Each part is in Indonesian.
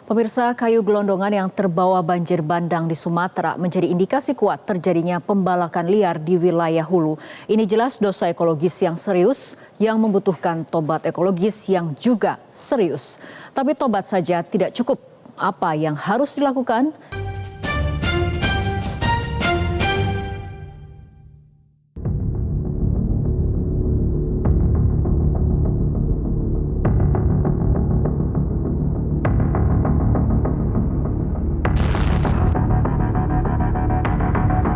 Pemirsa, kayu gelondongan yang terbawa banjir bandang di Sumatera menjadi indikasi kuat terjadinya pembalakan liar di wilayah hulu. Ini jelas dosa ekologis yang serius yang membutuhkan tobat ekologis yang juga serius. Tapi tobat saja tidak cukup. Apa yang harus dilakukan?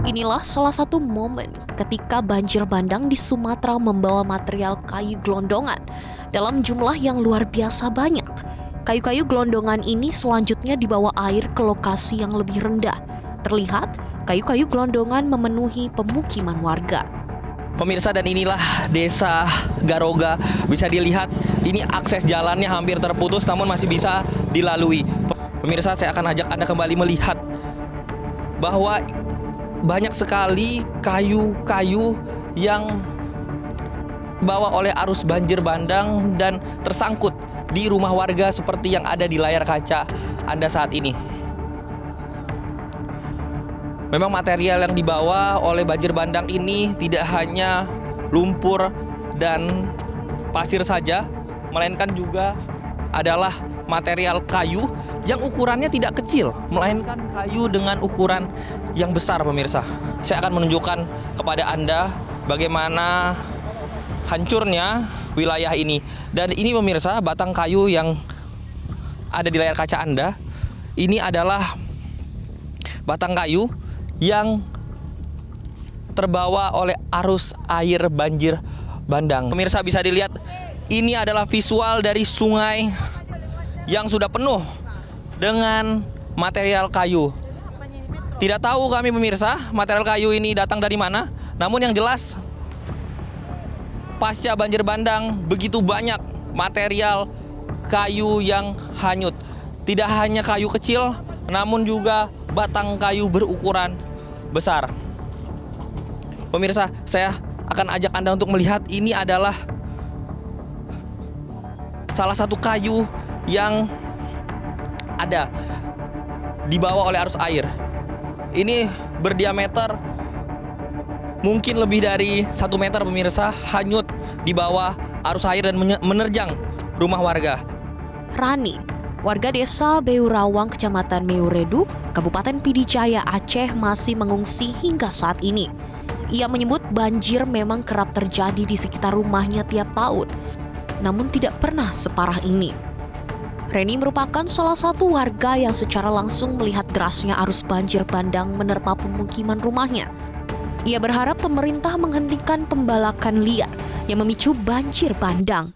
Inilah salah satu momen ketika banjir bandang di Sumatera membawa material kayu gelondongan dalam jumlah yang luar biasa banyak. Kayu-kayu gelondongan ini selanjutnya dibawa air ke lokasi yang lebih rendah. Terlihat kayu-kayu gelondongan memenuhi pemukiman warga. Pemirsa, dan inilah desa Garoga. Bisa dilihat ini akses jalannya hampir terputus namun masih bisa dilalui. Pemirsa, saya akan ajak Anda kembali melihat bahwa banyak sekali kayu-kayu yang dibawa oleh arus banjir bandang dan tersangkut di rumah warga seperti yang ada di layar kaca Anda saat ini. Memang material yang dibawa oleh banjir bandang ini tidak hanya lumpur dan pasir saja, melainkan juga adalah material kayu yang ukurannya tidak kecil, melainkan kayu dengan ukuran yang besar, pemirsa. Saya akan menunjukkan kepada Anda bagaimana hancurnya wilayah ini. Dan ini, pemirsa, batang kayu yang ada di layar kaca Anda. Ini adalah batang kayu yang terbawa oleh arus air banjir bandang. Pemirsa, bisa dilihat ini adalah visual dari sungai yang sudah penuh dengan material kayu. Tidak tahu kami, pemirsa, material kayu ini datang dari mana. Namun yang jelas, pasca banjir bandang begitu banyak material kayu yang hanyut. Tidak hanya kayu kecil, namun juga batang kayu berukuran besar. Pemirsa, saya akan ajak Anda untuk melihat ini adalah salah satu kayu yang ada dibawa oleh arus air. Ini berdiameter mungkin lebih dari 1 meter, pemirsa, hanyut di bawah arus air dan menerjang rumah warga. Rani, warga desa Beurawang, Kecamatan Meuredu, Kabupaten Pidijaya, Aceh masih mengungsi hingga saat ini. Ia menyebut banjir memang kerap terjadi di sekitar rumahnya tiap tahun, namun tidak pernah separah ini. Reni merupakan salah satu warga yang secara langsung melihat derasnya arus banjir bandang menerpa pemukiman rumahnya. Ia berharap pemerintah menghentikan pembalakan liar yang memicu banjir bandang.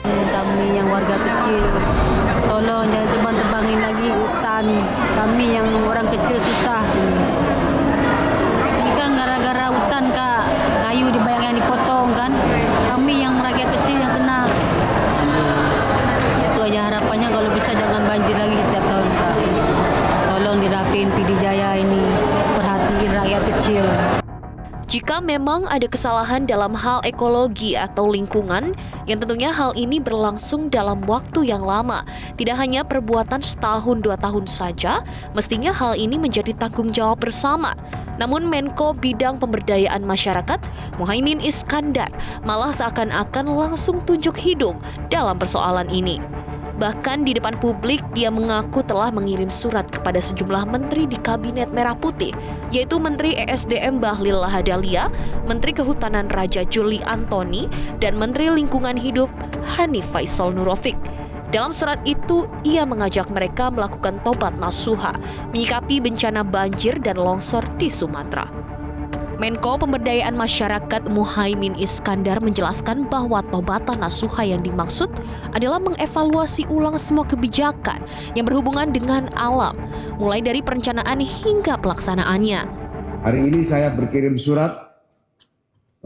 Kami yang warga kecil, tolong jangan tebang-tebangin lagi hutan. Kami yang orang kecil susah sini. Ini kan gara-gara hutan, Kak, kayu yang dipotong kan. Kami yang rakyat kecil yang kena. Itu aja harapannya, kalau bisa jangan banjir lagi setiap tahun, Kak. Tolong dirapiin Pidijaya ini, perhatiin rakyat kecil. Jika memang ada kesalahan dalam hal ekologi atau lingkungan, yang tentunya hal ini berlangsung dalam waktu yang lama. Tidak hanya perbuatan setahun 2 tahun saja, mestinya hal ini menjadi tanggung jawab bersama. Namun Menko Bidang Pemberdayaan Masyarakat, Muhaimin Iskandar, malah seakan-akan langsung tunjuk hidung dalam persoalan ini. Bahkan di depan publik, dia mengaku telah mengirim surat kepada sejumlah menteri di Kabinet Merah Putih, yaitu Menteri ESDM Bahlil Lahadalia, Menteri Kehutanan Raja Juli Antoni, dan Menteri Lingkungan Hidup Hanif Faisal Nurofik. Dalam surat itu, ia mengajak mereka melakukan tobat nasuha, menyikapi bencana banjir dan longsor di Sumatera. Menko Pemberdayaan Masyarakat Muhaimin Iskandar menjelaskan bahwa tobatan nasuha yang dimaksud adalah mengevaluasi ulang semua kebijakan yang berhubungan dengan alam, mulai dari perencanaan hingga pelaksanaannya. Hari ini saya berkirim surat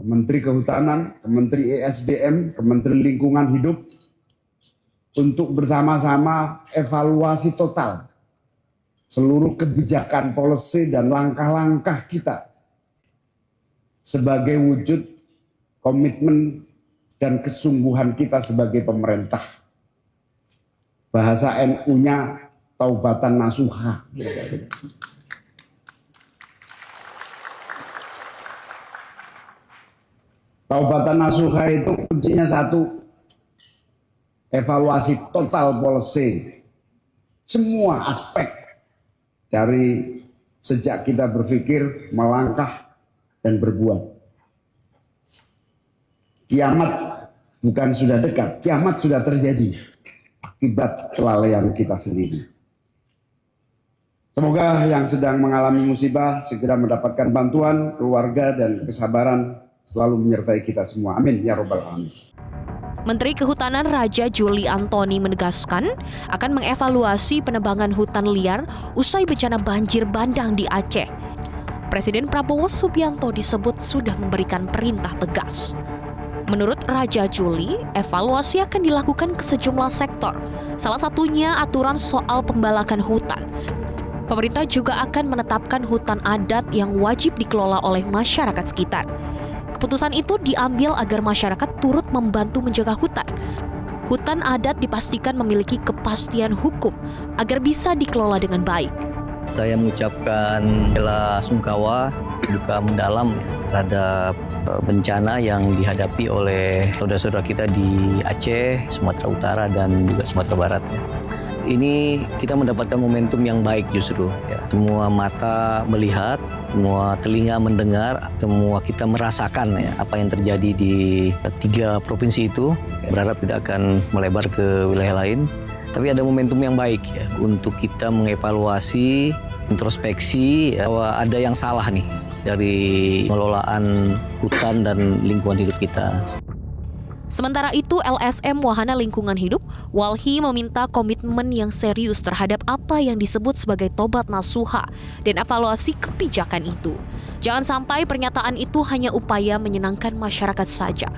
ke Menteri Kehutanan, ke Menteri ESDM, ke Menteri Lingkungan Hidup untuk bersama-sama evaluasi total seluruh kebijakan, policy, dan langkah-langkah kita sebagai wujud komitmen dan kesungguhan kita sebagai pemerintah. Bahasa NU-nya taubatan nasuha. Taubatan nasuha itu kuncinya satu, evaluasi total policy, semua aspek dari sejak kita berpikir, melangkah, dan berbuat. Kiamat bukan sudah dekat, kiamat sudah terjadi akibat kelalaian kita sendiri. Semoga yang sedang mengalami musibah segera mendapatkan bantuan, keluarga, dan kesabaran selalu menyertai kita semua. Amin ya robbal alamin. Menteri Kehutanan Raja Juli Antoni menegaskan akan mengevaluasi penebangan hutan liar usai bencana banjir bandang di Aceh. Presiden Prabowo Subianto disebut sudah memberikan perintah tegas. Menurut Raja Juli, evaluasi akan dilakukan ke sejumlah sektor, salah satunya aturan soal pembalakan hutan. Pemerintah juga akan menetapkan hutan adat yang wajib dikelola oleh masyarakat sekitar. Keputusan itu diambil agar masyarakat turut membantu menjaga hutan. Hutan adat dipastikan memiliki kepastian hukum agar bisa dikelola dengan baik. Saya mengucapkan bela sungkawa, duka mendalam terhadap bencana yang dihadapi oleh saudara-saudara kita di Aceh, Sumatera Utara, dan juga Sumatera Barat. Ini kita mendapatkan momentum yang baik justru. Ya. Semua mata melihat, semua telinga mendengar, semua kita merasakan ya, apa yang terjadi di 3 provinsi itu. Berharap tidak akan melebar ke wilayah lain. Tapi ada momentum yang baik ya, untuk kita mengevaluasi, introspeksi ya, bahwa ada yang salah nih dari pengelolaan hutan dan lingkungan hidup kita. Sementara itu, LSM Wahana Lingkungan Hidup, Walhi meminta komitmen yang serius terhadap apa yang disebut sebagai tobat nasuha dan evaluasi kebijakan itu. Jangan sampai pernyataan itu hanya upaya menyenangkan masyarakat saja.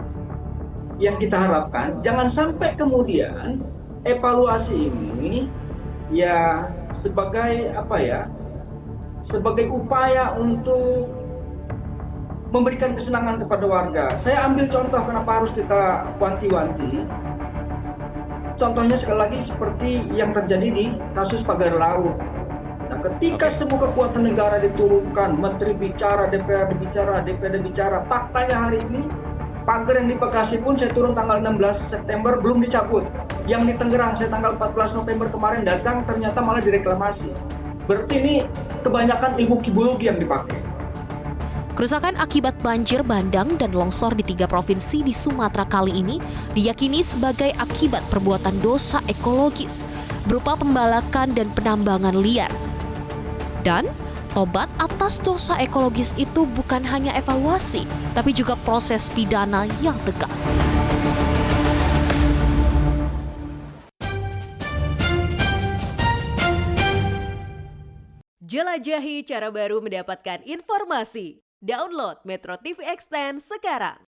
Yang kita harapkan, jangan sampai kemudian evaluasi ini ya sebagai sebagai upaya untuk memberikan kesenangan kepada warga. Saya ambil contoh kenapa harus kita wanti-wanti. Contohnya sekali lagi seperti yang terjadi di kasus Pagar Laut. Nah, ketika semua kekuatan negara diturunkan, Menteri bicara, DPR bicara, DPD bicara, faktanya hari ini pagar yang di Bekasi pun saya turun tanggal 16 September belum dicabut. Yang di Tangerang saya tanggal 14 November kemarin datang ternyata malah direklamasi. Berarti ini kebanyakan ilmu kibologi yang dipakai. Kerusakan akibat banjir bandang dan longsor di 3 provinsi di Sumatera kali ini diyakini sebagai akibat perbuatan dosa ekologis berupa pembalakan dan penambangan liar. Dan tobat atas dosa ekologis itu bukan hanya evaluasi, tapi juga proses pidana yang tegas. Jelajahi cara baru mendapatkan informasi. Download Metro TV Extend sekarang.